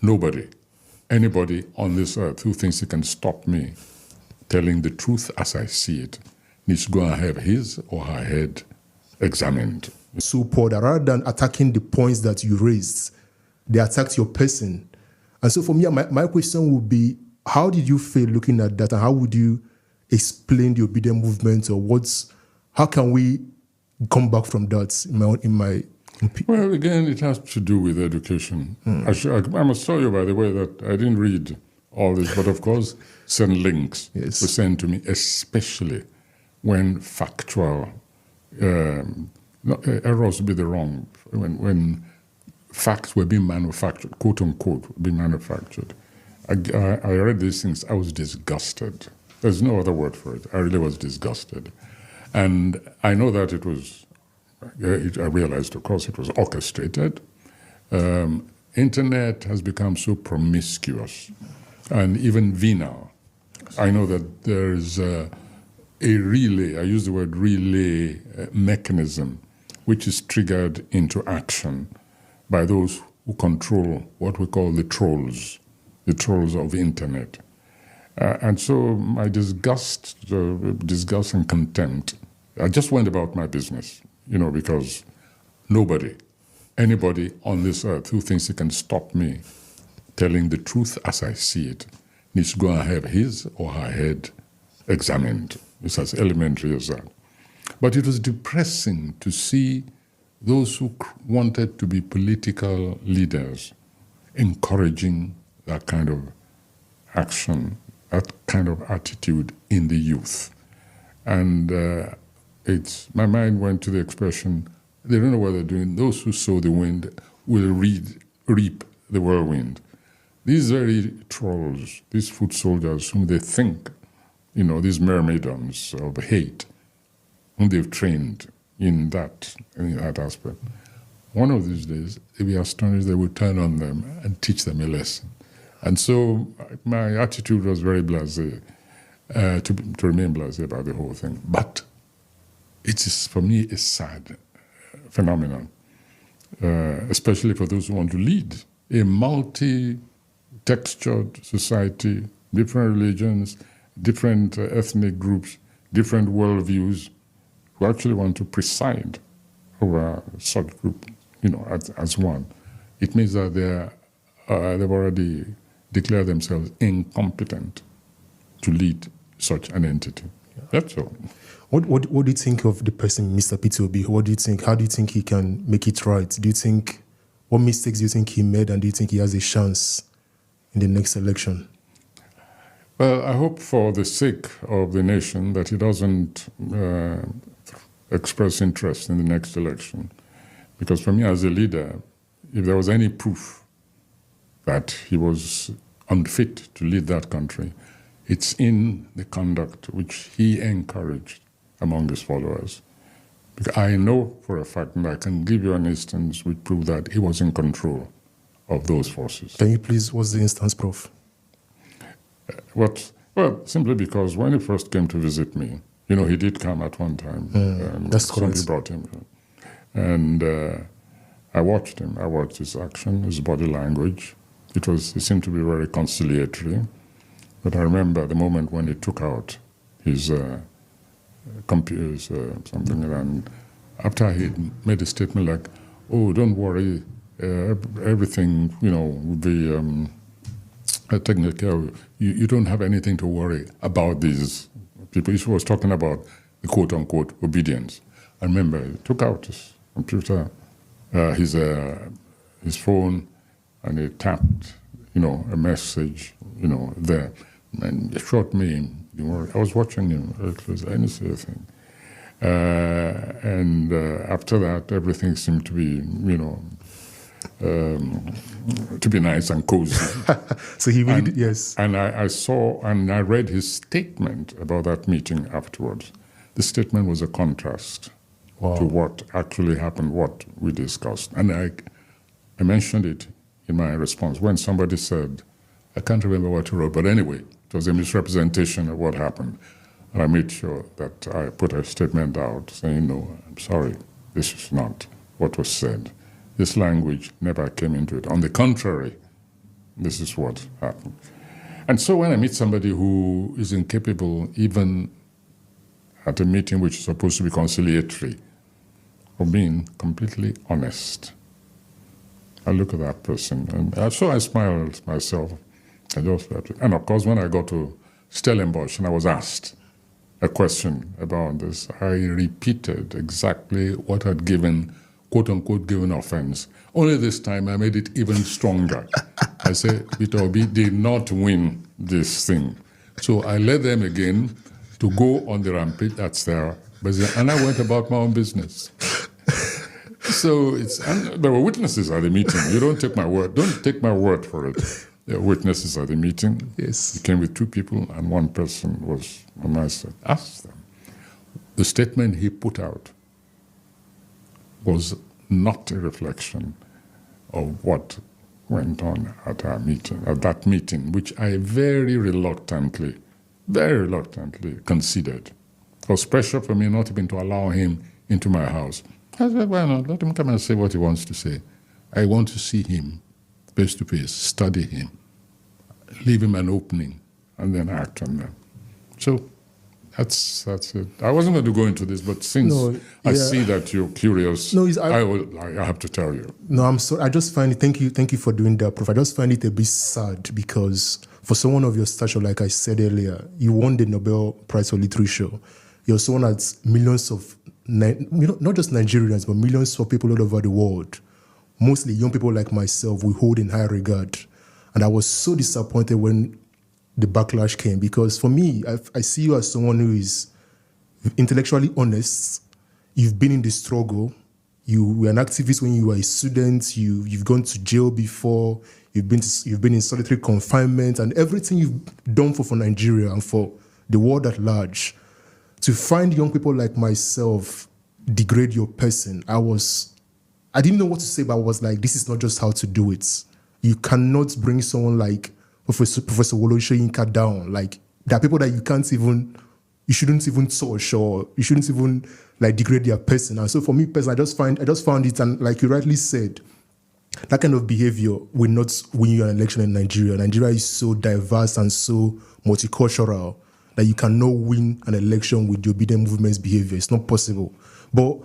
nobody, anybody on this earth who thinks he can stop me telling the truth as I see it needs to go and have his or her head examined. So, Paul, that rather than attacking the points that you raised, they attacked your person. And so for me, my question would be, how did you feel looking at that, and how would you explain the obedient movement, or how can we come back from that in my Well, again, it has to do with education. I must tell you, by the way, that I didn't read all this, but of course, certain links were sent to me, especially when factual errors would be the wrong, when facts were being manufactured, quote unquote, being manufactured. I read these things, I was disgusted. There's no other word for it. I really was disgusted. And I know that it was, I realized, of course, it was orchestrated. Internet has become so promiscuous, and even venal. I know that there's a relay, I use the word relay mechanism, which is triggered into action by those who control what we call the trolls of the internet. And so my disgust and contempt, I just went about my business, because anybody on this earth who thinks he can stop me telling the truth as I see it needs to go and have his or her head examined. It's as elementary as that. But it was depressing to see those who wanted to be political leaders encouraging that kind of action, that kind of attitude in the youth. And my mind went to the expression, they don't know what they're doing. Those who sow the wind will reap the whirlwind. These very trolls, these foot soldiers whom they think, these myrmidons of hate, whom they've trained in that aspect. One of these days, they'll be astonished, they will turn on them and teach them a lesson. And so my attitude was very blasé, to remain blasé about the whole thing. But it is, for me, a sad phenomenon, especially for those who want to lead a multi-textured society, different religions, different ethnic groups, different worldviews, who actually want to preside over such group, as one. It means that they've already declared themselves incompetent to lead such an entity. Yeah. That's all. What do you think of the person, Mr. Peter Obi? What do you think? How do you think he can make it right? What mistakes do you think he made, and do you think he has a chance in the next election? Well, I hope for the sake of the nation that he doesn't express interest in the next election. Because for me as a leader, if there was any proof that he was unfit to lead that country, it's in the conduct which he encouraged among his followers. Because I know for a fact, and I can give you an instance which proves that he was in control of those forces. Can you please, what's the instance, Prof? Well, simply because when he first came to visit me, he did come at one time. That's correct. Somebody brought him. And I watched him. I watched his action, his body language. It seemed to be very conciliatory. But I remember the moment when he took out his computers, something, and after he made a statement like, "Oh, don't worry, everything, will be taken care of. You don't have anything to worry about these people." He was talking about the quote-unquote obedience. I remember he took out his computer, his phone, and he tapped, a message, there. And he shot me. I was watching him very closely. I didn't see a thing. And after that, everything seemed to be, to be nice and cozy. So he really did, yes. And I saw and I read his statement about that meeting afterwards. The statement was a contrast to what actually happened, what we discussed. And I mentioned it in my response when somebody said, I can't remember what he wrote, but anyway, it was a misrepresentation of what happened. And I made sure that I put a statement out saying, no, I'm sorry, this is not what was said. This language never came into it. On the contrary, this is what happened. And so when I meet somebody who is incapable, even at a meeting which is supposed to be conciliatory, of being completely honest, I look at that person, and so I smiled myself. And of course, when I got to Stellenbosch and I was asked a question about this, I repeated exactly what had given, quote unquote, given offense. Only this time I made it even stronger. I said, Peter Obi did not win this thing. So I led them again to go on the rampage, that's there, and I went about my own business. So and there were witnesses at the meeting. You don't take my word. Don't take my word for it. There were witnesses at the meeting. Yes. He came with 2 people, and 1 person was, and I said, ask them. The statement he put out was not a reflection of what went on at our meeting, at that meeting, which I very reluctantly considered. It was pressure for me not even to allow him into my house. I said, why not? Let him come and say what he wants to say. I want to see him face to face, study him, leave him an opening, and then act on them. So that's it. I wasn't going to go into this, but since I see that you're curious, I have to tell you. No, I'm sorry. I just find it, thank you for doing that, Prof. I just find it a bit sad because for someone of your stature, like I said earlier, you won the Nobel Prize for Literature. You're someone that's millions of, not just Nigerians, but millions of people all over the world, mostly young people like myself, we hold in high regard. And I was so disappointed when the backlash came because for me, I see you as someone who is intellectually honest. You've been in the struggle. You were an activist when you were a student. You've gone to jail before. You've been in solitary confinement, and everything you've done for Nigeria and for the world at large. To find young people like myself degrade your person, I didn't know what to say, but I was like, this is not just how to do it. You cannot bring someone like Professor Woloshoyinka down. Like, there are people that you shouldn't even touch, or you shouldn't even like degrade their person. And so for me personally, I just found it, and like you rightly said, that kind of behavior will not win you an election in Nigeria. Nigeria is so diverse and so multicultural that you cannot win an election with the obedient movement's behavior. It's not possible. But